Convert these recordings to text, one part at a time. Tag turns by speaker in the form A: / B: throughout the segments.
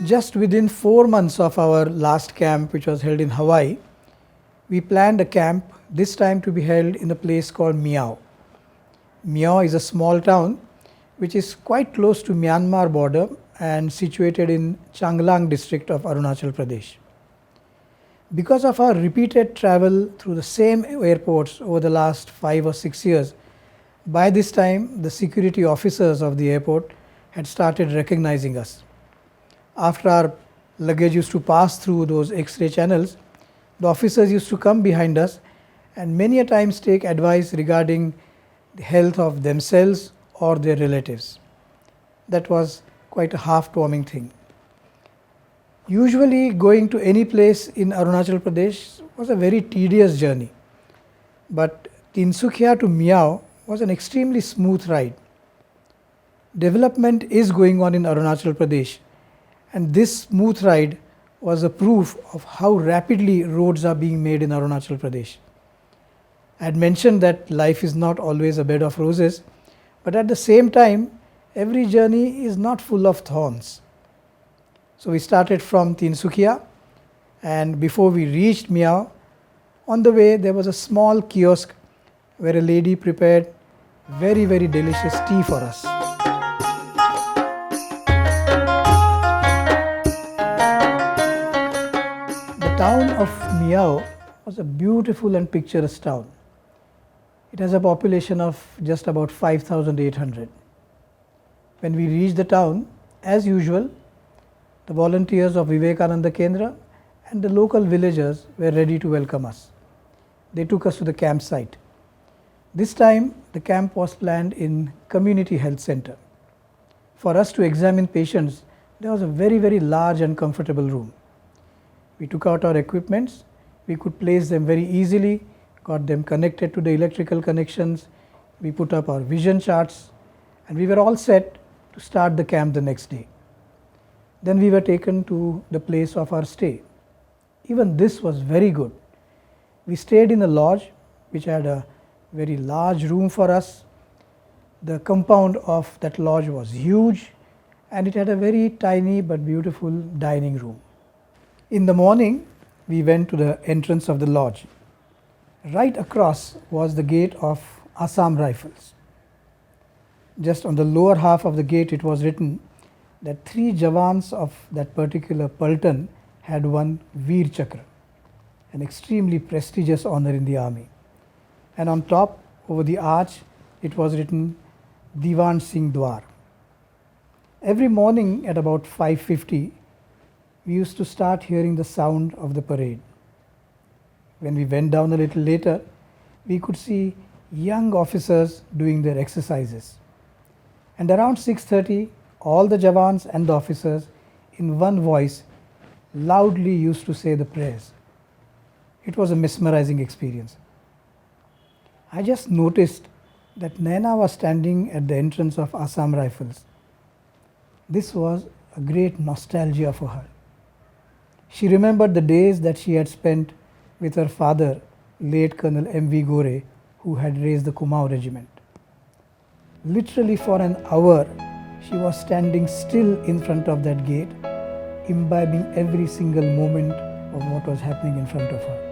A: Just within 4 months of our last camp, which was held in Hawaii, we planned a camp, this time to be held in a place called Miao. Miao is a small town which is quite close to Myanmar border and situated in Changlang district of Arunachal Pradesh. Because of our repeated travel through the same airports over the last 5 or 6 years, by this time the security officers of the airport had started recognizing us. After our luggage used to pass through those X-ray channels, the officers used to come behind us and many a times take advice regarding the health of themselves or their relatives. That was quite a heartwarming thing. Usually going to any place in Arunachal Pradesh was a very tedious journey, but Tinsukia to Miao was an extremely smooth ride. Development is going on in Arunachal Pradesh, and this smooth ride was a proof of how rapidly roads are being made in Arunachal Pradesh. I had mentioned that life is not always a bed of roses, but at the same time, every journey is not full of thorns. So we started from Tinsukia, and before we reached Miao, on the way there was a small kiosk where a lady prepared very, very delicious tea for us. The town of Miao was a beautiful and picturesque town. It has a population of just about 5,800. When we reached the town, as usual, the volunteers of Vivekananda Kendra and the local villagers were ready to welcome us. They took us to the campsite. This time the camp was planned in Community Health Center. For us to examine patients, there was a very, very large and comfortable room. We took out our equipments, we could place them very easily, got them connected to the electrical connections, we put up our vision charts, and we were all set to start the camp the next day. Then we were taken to the place of our stay. Even this was very good. We stayed in a lodge which had a very large room for us. The compound of that lodge was huge and it had a very tiny but beautiful dining room. In the morning, we went to the entrance of the lodge. Right across was the gate of Assam Rifles. Just on the lower half of the gate it was written that 3 Jawans of that particular Paltan had won Veer Chakra, an extremely prestigious honor in the army. And on top, over the arch, it was written Diwan Singh Dwar. Every morning at about 5:50, we used to start hearing the sound of the parade. When we went down a little later, we could see young officers doing their exercises. And around 6:30, all the Jawans and the officers in one voice loudly used to say the prayers. It was a mesmerizing experience. I just noticed that Naina was standing at the entrance of Assam Rifles. This was a great nostalgia for her. She remembered the days that she had spent with her father, late Colonel M.V. Gore, who had raised the Kumaon regiment. Literally for an hour, she was standing still in front of that gate, imbibing every single moment of what was happening in front of her.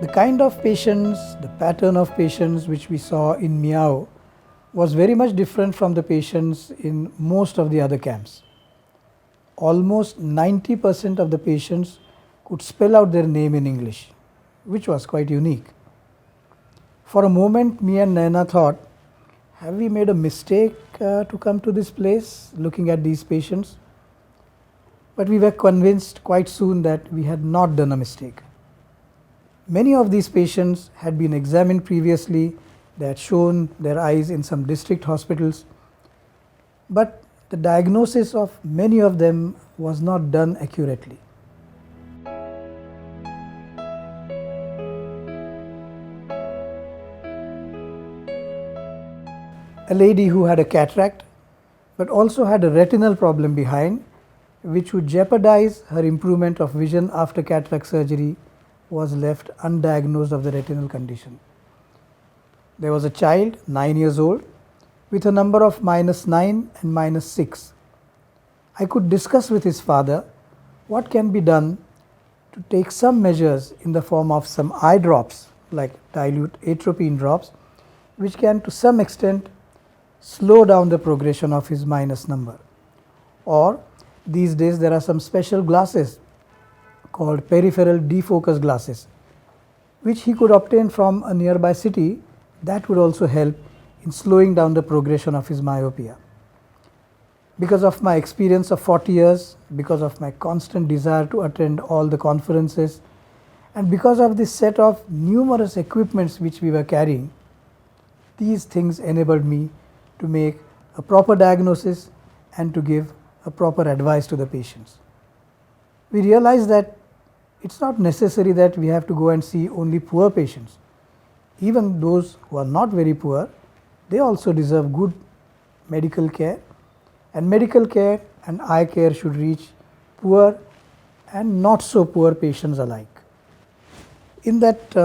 A: The kind of patients, the pattern of patients which we saw in Miao was very much different from the patients in most of the other camps. Almost 90% of the patients could spell out their name in English, which was quite unique. For a moment, me and Naina thought, have we made a mistake to come to this place looking at these patients? But we were convinced quite soon that we had not done a mistake. Many of these patients had been examined previously, they had shown their eyes in some district hospitals, but the diagnosis of many of them was not done accurately. A lady who had a cataract but also had a retinal problem behind, which would jeopardize her improvement of vision after cataract surgery, was left undiagnosed of the retinal condition. There was a child, 9 years old, with a number of -9 and -6. I could discuss with his father what can be done to take some measures in the form of some eye drops like dilute atropine drops, which can to some extent slow down the progression of his minus number. Or these days there are some special glasses called peripheral defocus glasses, which he could obtain from a nearby city that would also help in slowing down the progression of his myopia. Because of my experience of 40 years, because of my constant desire to attend all the conferences, and because of this set of numerous equipments which we were carrying, these things enabled me to make a proper diagnosis and to give a proper advice to the patients. We realized that it's not necessary that we have to go and see only poor patients. Even those who are not very poor, they also deserve good medical care, and medical care and eye care should reach poor and not so poor patients alike. In that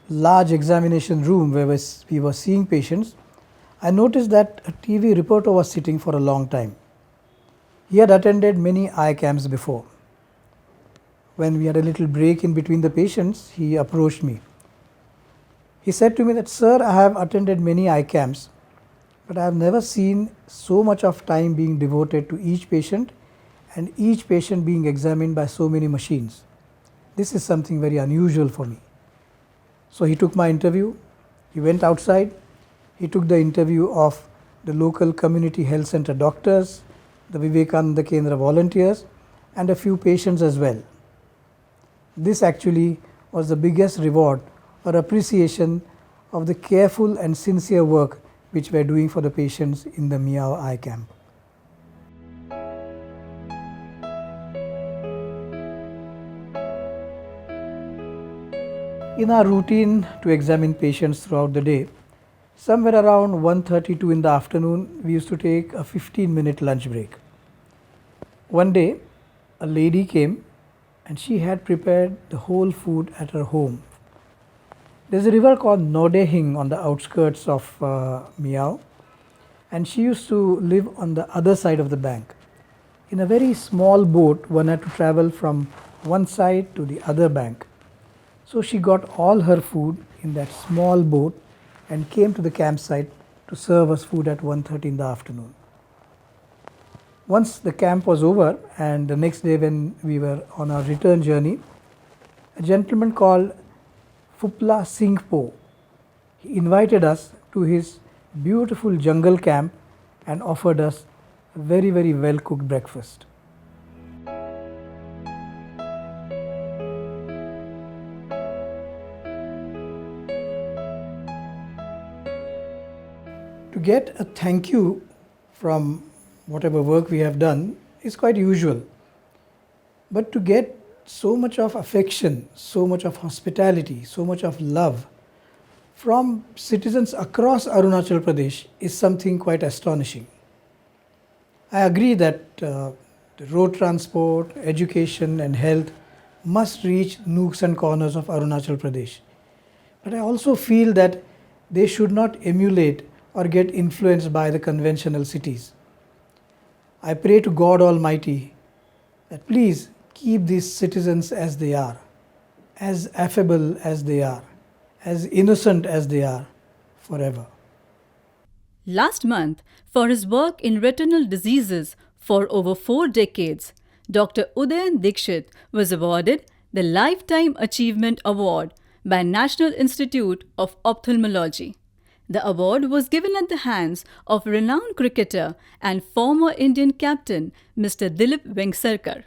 A: large examination room where we were seeing patients, I noticed that a TV reporter was sitting for a long time. He had attended many eye camps before. When we had a little break in between the patients, he approached me. He said to me that, "Sir, I have attended many eye camps, but I have never seen so much of time being devoted to each patient and each patient being examined by so many machines. This is something very unusual for me." So he took my interview, he went outside, he took the interview of the local community health center doctors, the Vivekananda Kendra volunteers, and a few patients as well. This actually was the biggest reward or appreciation of the careful and sincere work which we are doing for the patients in the Miao Eye Camp. In our routine to examine patients throughout the day, somewhere around 1:32 in the afternoon, we used to take a 15-minute lunch break. One day, a lady came and she had prepared the whole food at her home. There's a river called Nodehing on the outskirts of Miao, and she used to live on the other side of the bank. In a very small boat, one had to travel from one side to the other bank. So she got all her food in that small boat and came to the campsite to serve us food at 1:30 in the afternoon. Once the camp was over and the next day when we were on our return journey, a gentleman called Phupla Singh Po, he invited us to his beautiful jungle camp and offered us a very, very well cooked breakfast. To get a thank you from whatever work we have done is quite usual, but to get so much of affection, so much of hospitality, so much of love from citizens across Arunachal Pradesh is something quite astonishing. I agree that the road transport, education and health must reach nooks and corners of Arunachal Pradesh, but I also feel that they should not emulate or get influenced by the conventional cities. I pray to God Almighty that please keep these citizens as they are, as affable as they are, as innocent as they are, forever.
B: Last month, for his work in retinal diseases for over 4 decades, Dr. Udayan Dikshit was awarded the Lifetime Achievement Award by National Institute of Ophthalmology. The award was given at the hands of renowned cricketer and former Indian captain Mr. Dilip Vengsarkar.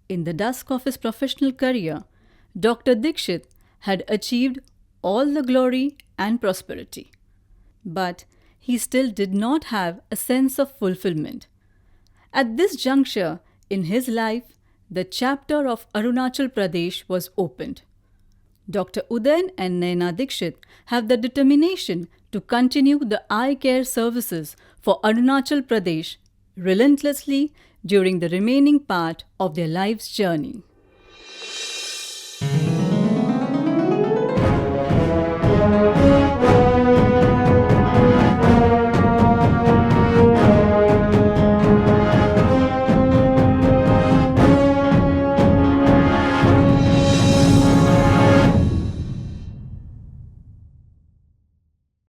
B: In the dusk of his professional career, Dr. Dikshit had achieved all the glory and prosperity. But he still did not have a sense of fulfillment. At this juncture in his life, the chapter of Arunachal Pradesh was opened. Dr. Udayan and Naina Dikshit have the determination to continue the eye care services for Arunachal Pradesh relentlessly during the remaining part of their life's journey.